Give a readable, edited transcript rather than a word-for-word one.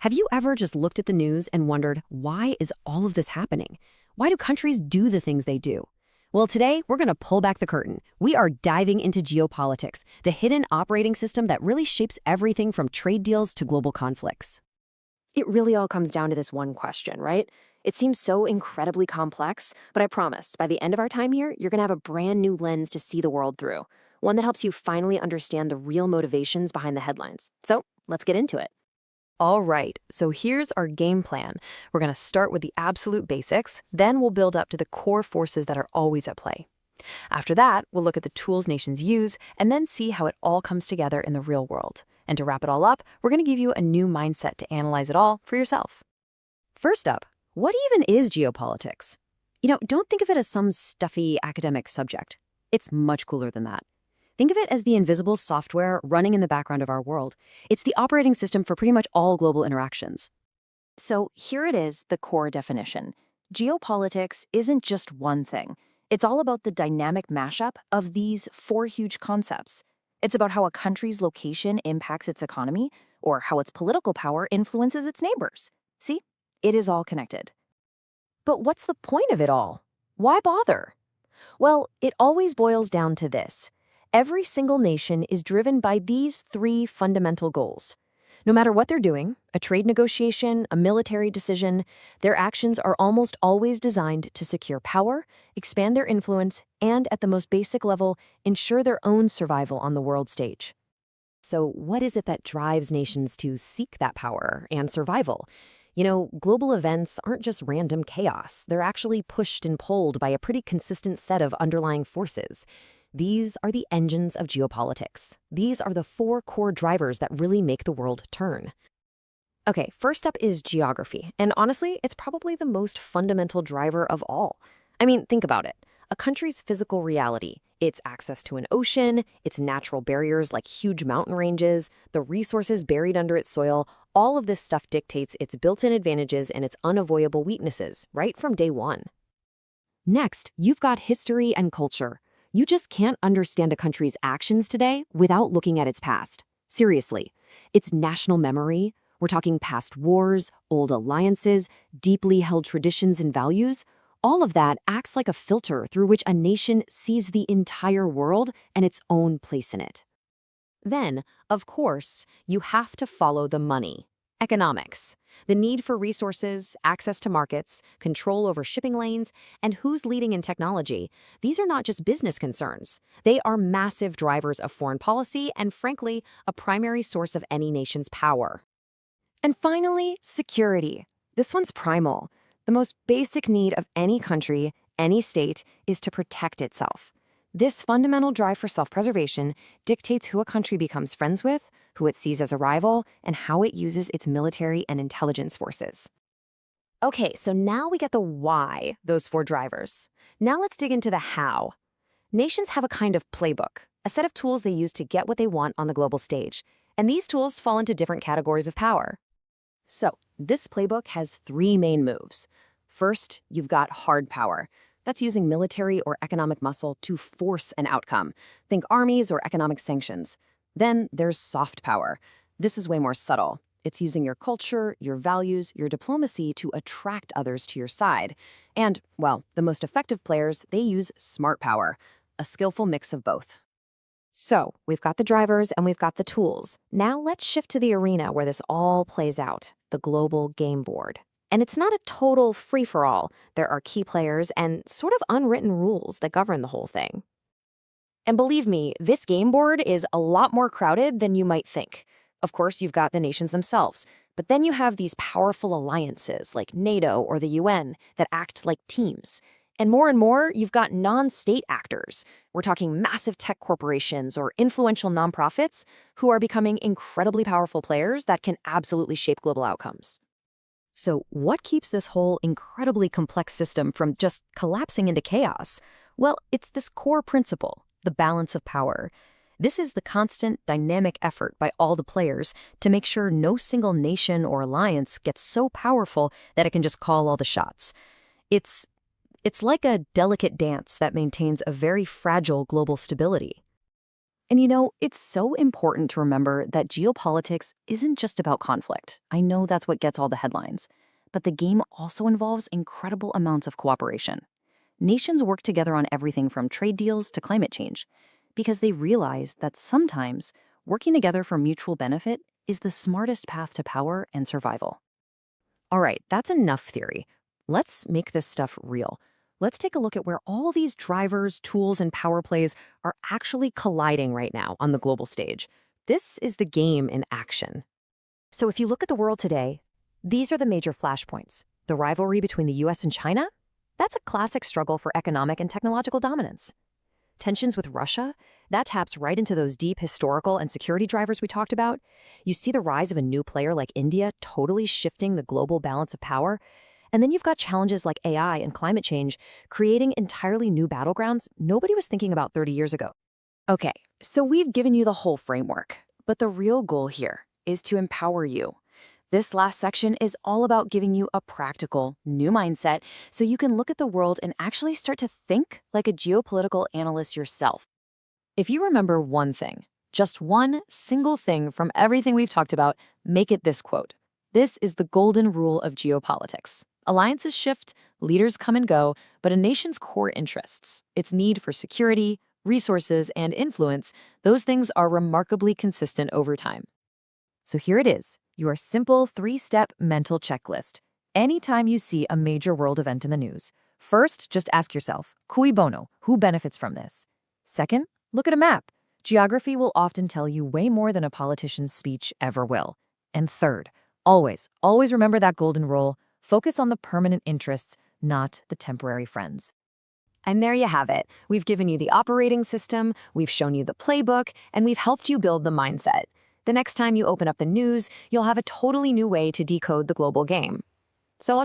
Have you ever just looked at the news and wondered, why is all of this happening? Why do countries do the things they do? Well, today, we're going to pull back the curtain. We are diving into geopolitics, the hidden operating system that really shapes everything from trade deals to global conflicts. It really all comes down to this one question, right? It seems so incredibly complex, but I promise, by the end of our time here, you're going to have a brand new lens to see the world through, one that helps you finally understand the real motivations behind the headlines. So, let's get into it. All right, so here's our game plan. We're going to start with the absolute basics, then we'll build up to the core forces that are always at play. After that, we'll look at the tools nations use and then see how it all comes together in the real world. And to wrap it all up, we're going to give you a new mindset to analyze it all for yourself. First up, what even is geopolitics? Don't think of it as some stuffy academic subject. It's much cooler than that. Think of it as the invisible software running in the background of our world. It's the operating system for pretty much all global interactions. So here it is, the core definition. Geopolitics isn't just one thing. It's all about the dynamic mashup of these four huge concepts. It's about how a country's location impacts its economy, or how its political power influences its neighbors. See? It is all connected. But what's the point of it all? Why bother? Well, it always boils down to this. Every single nation is driven by these three fundamental goals. No matter what they're doing, a trade negotiation, a military decision, their actions are almost always designed to secure power, expand their influence, and at the most basic level, ensure their own survival on the world stage. So what is it that drives nations to seek that power and survival? Global events aren't just random chaos. They're actually pushed and pulled by a pretty consistent set of underlying forces. These are the engines of geopolitics. These are the four core drivers that really make the world turn. Okay, first up is geography. And honestly, it's probably the most fundamental driver of all. Think about it. A country's physical reality, its access to an ocean, its natural barriers like huge mountain ranges, the resources buried under its soil, all of this stuff dictates its built-in advantages and its unavoidable weaknesses, right from day one. Next, you've got history and culture. You just can't understand a country's actions today without looking at its past. Seriously, its national memory, we're talking past wars, old alliances, deeply held traditions and values, all of that acts like a filter through which a nation sees the entire world and its own place in it. Then, of course, you have to follow the money. Economics. The need for resources, access to markets, control over shipping lanes, and who's leading in technology. These are not just business concerns. They are massive drivers of foreign policy and, frankly, a primary source of any nation's power. And finally, security. This one's primal. The most basic need of any country, any state, is to protect itself. This fundamental drive for self-preservation dictates who a country becomes friends with, who it sees as a rival, and how it uses its military and intelligence forces. Okay, so now we get the why, those four drivers. Now let's dig into the how. Nations have a kind of playbook, a set of tools they use to get what they want on the global stage, and these tools fall into different categories of power. So, this playbook has three main moves. First, you've got hard power. That's using military or economic muscle to force an outcome. Think armies or economic sanctions. Then there's soft power. This is way more subtle. It's using your culture, your values, your diplomacy to attract others to your side. And, well, the most effective players, they use smart power, a skillful mix of both. So, we've got the drivers and we've got the tools. Now let's shift to the arena where this all plays out, the global game board. And it's not a total free-for-all. There are key players and sort of unwritten rules that govern the whole thing. And believe me, this game board is a lot more crowded than you might think. Of course, you've got the nations themselves, but then you have these powerful alliances like NATO or the UN that act like teams. And more, you've got non-state actors. We're talking massive tech corporations or influential nonprofits who are becoming incredibly powerful players that can absolutely shape global outcomes. So what keeps this whole incredibly complex system from just collapsing into chaos? Well, it's this core principle, the balance of power. This is the constant, dynamic effort by all the players to make sure no single nation or alliance gets so powerful that it can just call all the shots. It's like a delicate dance that maintains a very fragile global stability. And it's so important to remember that geopolitics isn't just about conflict. I know that's what gets all the headlines. But the game also involves incredible amounts of cooperation. Nations work together on everything from trade deals to climate change because they realize that sometimes working together for mutual benefit is the smartest path to power and survival. All right, that's enough theory. Let's make this stuff real. Let's take a look at where all these drivers, tools, and power plays are actually colliding right now on the global stage. This is the game in action. So if you look at the world today, these are the major flashpoints. The rivalry between the US and China? That's a classic struggle for economic and technological dominance. Tensions with Russia? That taps right into those deep historical and security drivers we talked about. You see the rise of a new player like India totally shifting the global balance of power. And then you've got challenges like AI and climate change creating entirely new battlegrounds nobody was thinking about 30 years ago. Okay, so we've given you the whole framework, but the real goal here is to empower you. This last section is all about giving you a practical, new mindset so you can look at the world and actually start to think like a geopolitical analyst yourself. If you remember one thing, just one single thing from everything we've talked about, make it this quote. This is the golden rule of geopolitics. Alliances shift, leaders come and go, but a nation's core interests, its need for security, resources, and influence, those things are remarkably consistent over time. So here it is, your simple 3-step mental checklist. Anytime you see a major world event in the news, first, just ask yourself, cui bono, who benefits from this? Second, look at a map. Geography will often tell you way more than a politician's speech ever will. And third, always remember that golden rule. Focus on the permanent interests, not the temporary friends. And there you have it. We've given you the operating system, we've shown you the playbook, and we've helped you build the mindset. The next time you open up the news, you'll have a totally new way to decode the global game. So